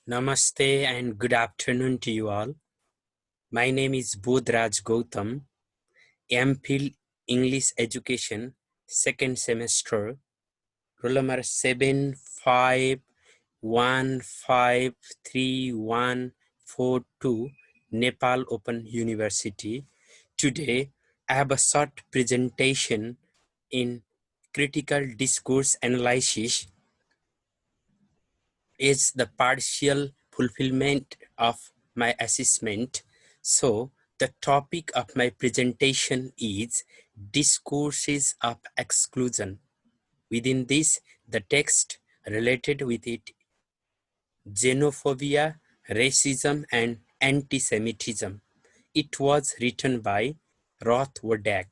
Namaste and good afternoon to you all. My name is Bodhraj Gautam, MPhil English Education, second semester, roll number 751534142, Nepal Open University. Today, I have a short presentation in critical discourse analysis is the partial fulfillment of my assessment. So the topic of my presentation is discourses of exclusion. Within this, the text related with it, xenophobia, racism, and anti-Semitism. It was written by Rothwardek.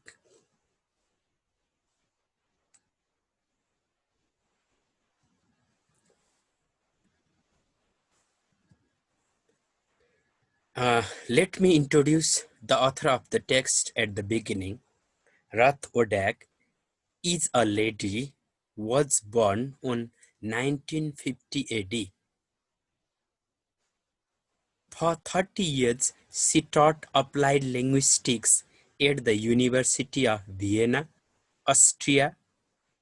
Let me introduce the author of the text at the beginning. Rothwardek is a lady, was born on 1950 AD. For 30 years, she taught applied linguistics at the University of Vienna, Austria,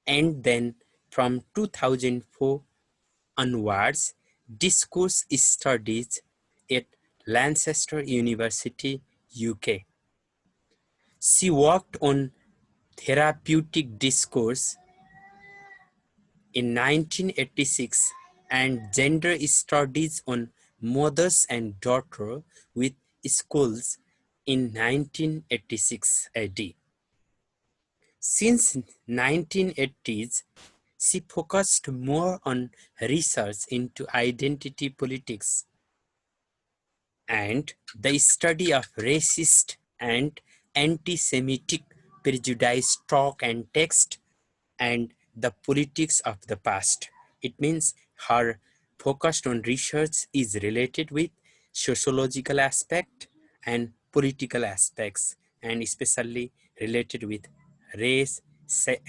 and then from 2004 onwards, discourse studies at Lancaster University, UK. She worked on therapeutic discourse in 1986 and gender studies on mothers and daughter with schools in 1986 AD. Since 1980s, she focused more on research into identity politics and the study of racist and anti-Semitic prejudice talk and text and the politics of the past. It means her focus on research is related with sociological aspect and political aspects, and especially related with race,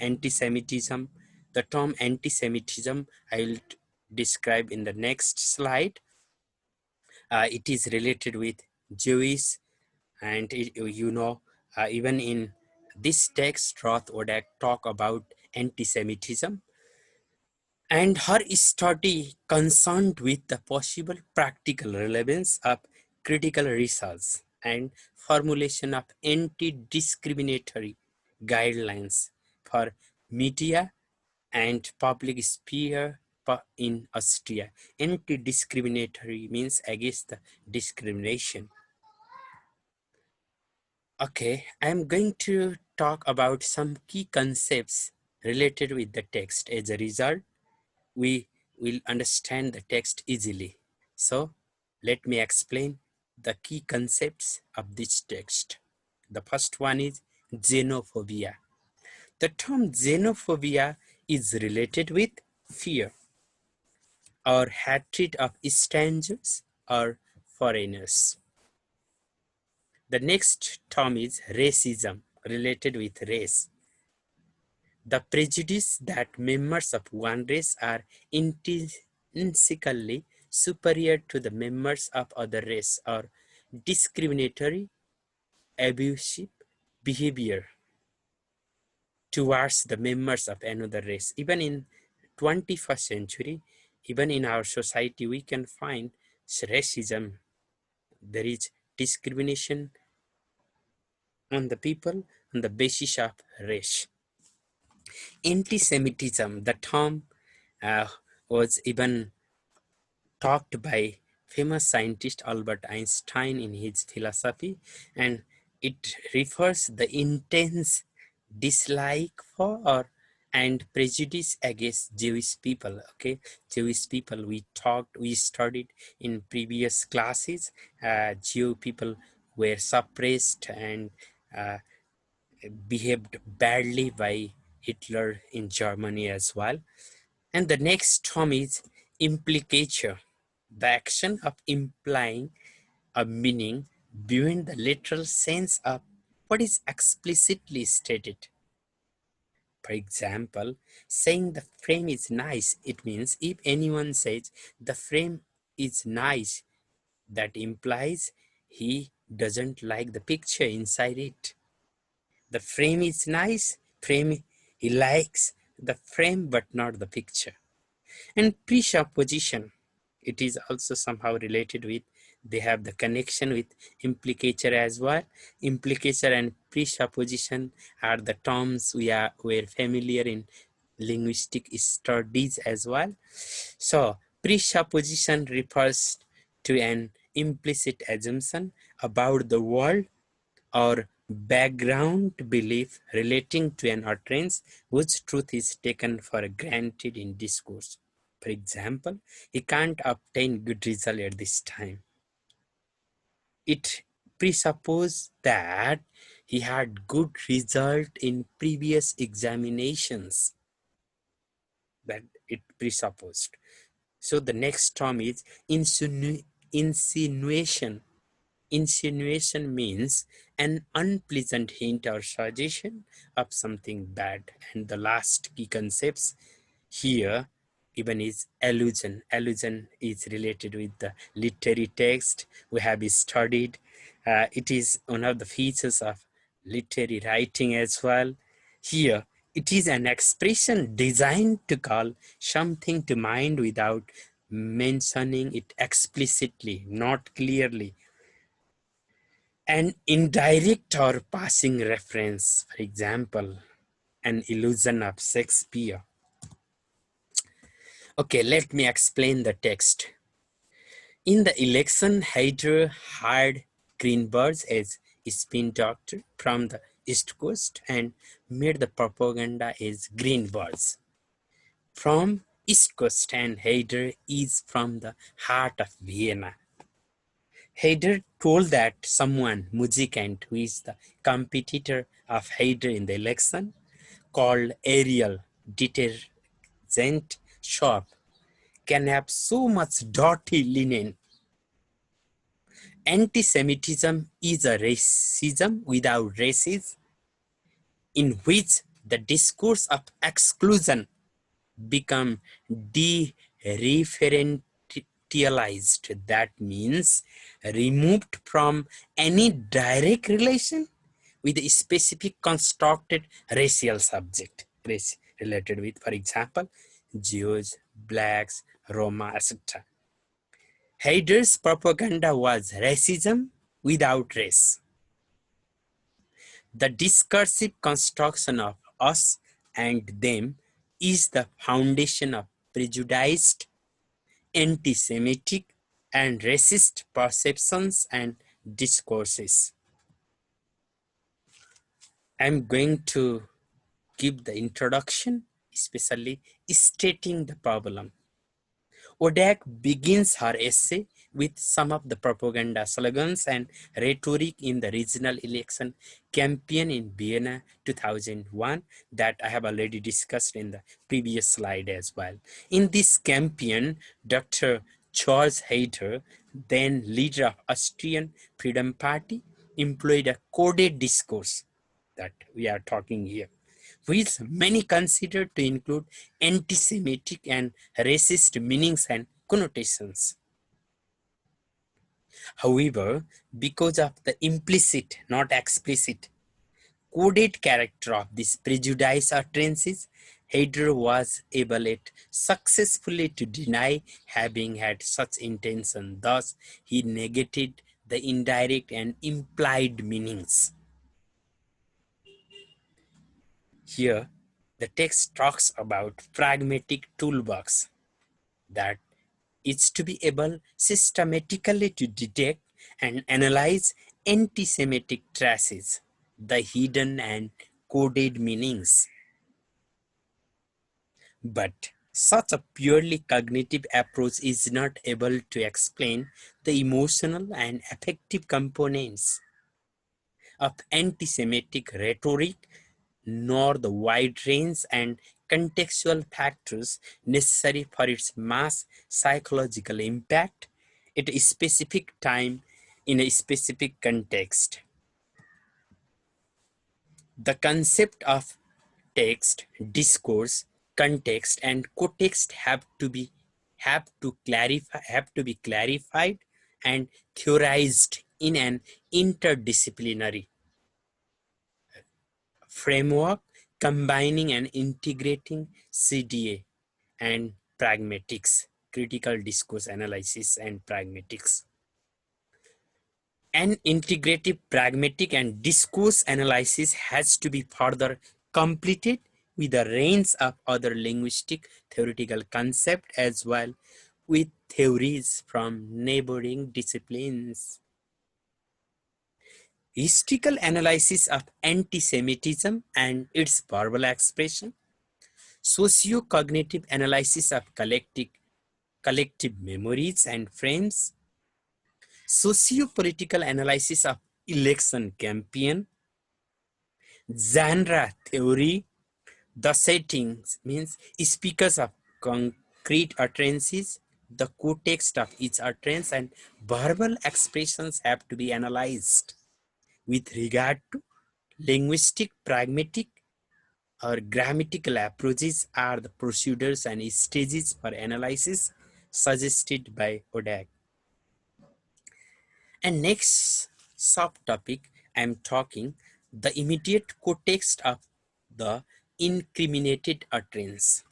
anti-Semitism. The term anti-Semitism I will describe in the next slide. It is related with Jewish, and even in this text, Roth would talk about anti-Semitism, and her study concerned with the possible practical relevance of critical research and formulation of anti-discriminatory guidelines for media and public sphere in Austria. Anti-discriminatory means against the discrimination. Okay, I'm going to talk about some key concepts related with the text. As a result, we will understand the text easily. So let me explain the key concepts of this text. The first one is xenophobia. The term xenophobia is related with fear or hatred of strangers or foreigners. The next term is racism, related with race. The prejudice that members of one race are intrinsically superior to the members of other race, or discriminatory, abusive behavior towards the members of another race. Even in 21st century, even in our society, we can find racism. There is discrimination on the people on the basis of race. Anti-Semitism, the term uh, was even talked by famous scientist Albert Einstein in his philosophy, and it refers the intense dislike for or and prejudice against Jewish people. Okay, Jewish people, we studied in previous classes. Jew people were suppressed and behaved badly by Hitler in Germany as well. And the next term is implicature, the action of implying a meaning beyond the literal sense of what is explicitly stated. For example, saying the frame is nice, it means if anyone says the frame is nice, that implies he doesn't like the picture inside it. The frame is nice, frame, he likes the frame but not the picture. And presupposition, it is also somehow related with, they have the connection with implicature as well. Implicature and presupposition are the terms we're familiar in linguistic studies as well. So presupposition refers to an implicit assumption about the world or background belief relating to an utterance whose truth is taken for granted in discourse. For example, he can't obtain good result at this time. It presupposes that he had good result in previous examinations. That it presupposed. So the next term is insinuation. Insinuation means an unpleasant hint or suggestion of something bad. And the last key concepts here even is allusion. Allusion is related with the literary text we have studied. It is one of the features of literary writing as well. Here, it is an expression designed to call something to mind without mentioning it explicitly, not clearly. An indirect or passing reference, for example, an illusion of Shakespeare. Okay, let me explain the text. In the election, Hyder hired Greenberg as a spin doctor from the East Coast and made the propaganda as Greenbergs from East Coast, and Hyder is from the heart of Vienna. Hyder told that someone, Muzikant, who is the competitor of Hyder in the election, called Ariel detergent shop, can have so much dirty linen. Anti-Semitism is a racism without racism, in which the discourse of exclusion become dereferentialized. That means removed from any direct relation with a specific constructed racial subject, race related with, for example, Jews, blacks, Roma, etc. Hyder's propaganda was racism without race. The discursive construction of us and them is the foundation of prejudiced, anti-Semitic, and racist perceptions and discourses. I'm going to give the introduction, especially stating the problem. Odak begins her essay with some of the propaganda slogans and rhetoric in the regional election campaign in Vienna 2001 that I have already discussed in the previous slide as well. In this campaign, Dr. Charles Hayter, then leader of Austrian Freedom Party, employed a coded discourse that we are talking here, which many consider to include anti-Semitic and racist meanings and connotations. However, because of the implicit, not explicit, coded character of these prejudice utterances, Hyder was able successfully to deny having had such intention. Thus, he negated the indirect and implied meanings. Here, the text talks about pragmatic toolbox that is to be able systematically to detect and analyze anti-Semitic traces, the hidden and coded meanings. But such a purely cognitive approach is not able to explain the emotional and affective components of anti-Semitic rhetoric, nor the wide range and contextual factors necessary for its mass psychological impact at a specific time in a specific context. The concept of text, discourse, context, and context have to be have to be clarified and theorized in an interdisciplinary framework combining and integrating CDA and pragmatics, critical discourse analysis and pragmatics. An integrative pragmatic and discourse analysis has to be further completed with a range of other linguistic theoretical concepts as well with theories from neighboring disciplines. Historical analysis of anti-Semitism and its verbal expression, socio-cognitive analysis of collective memories and frames, socio-political analysis of election campaign, genre theory, the settings means speakers of concrete utterances, the context of each utterance and verbal expressions have to be analyzed. With regard to linguistic, pragmatic or grammatical approaches are the procedures and stages for analysis suggested by ODAC. And next subtopic, I am talking the immediate context of the incriminated utterance.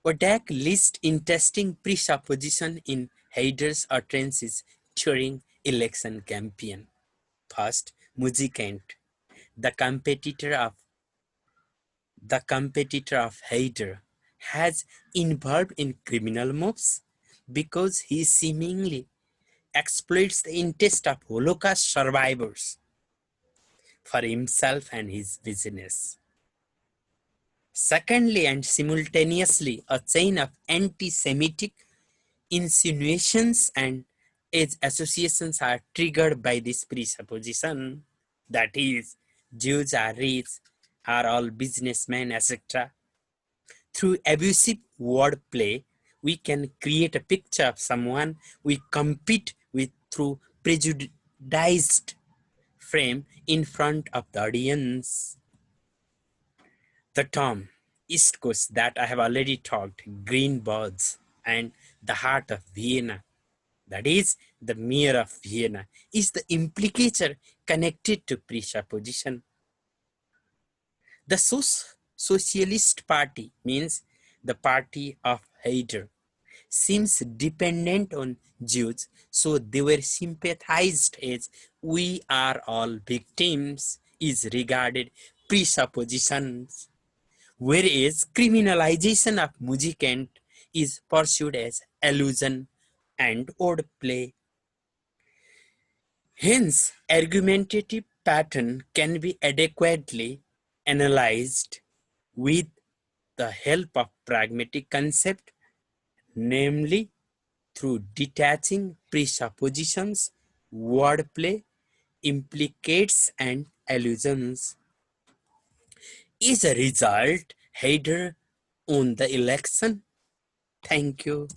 ODAC lists interesting presupposition in Haider's utterances during election campaign. First, Muzikant, the competitor of Haider, has involved in criminal moves because he seemingly exploits the interest of Holocaust survivors for himself and his business. Secondly, and simultaneously, a chain of anti-Semitic insinuations and its associations are triggered by this presupposition, that is, Jews are rich, are all businessmen, etc. Through abusive wordplay, we can create a picture of someone we compete with through prejudiced frame in front of the audience. The term East Coast that I have already talked, green birds and the heart of Vienna, that is the mayor of Vienna, is the implicator connected to presupposition. The Socialist Party means the party of Hitler seems dependent on Jews, so they were sympathized as we are all victims is regarded presuppositions, whereas criminalization of muzikant is pursued as allusion and wordplay. Hence, argumentative pattern can be adequately analyzed with the help of pragmatic concept, namely through detaching presuppositions, wordplay, implicates and allusions. As a result, Haider won the election. Thank you.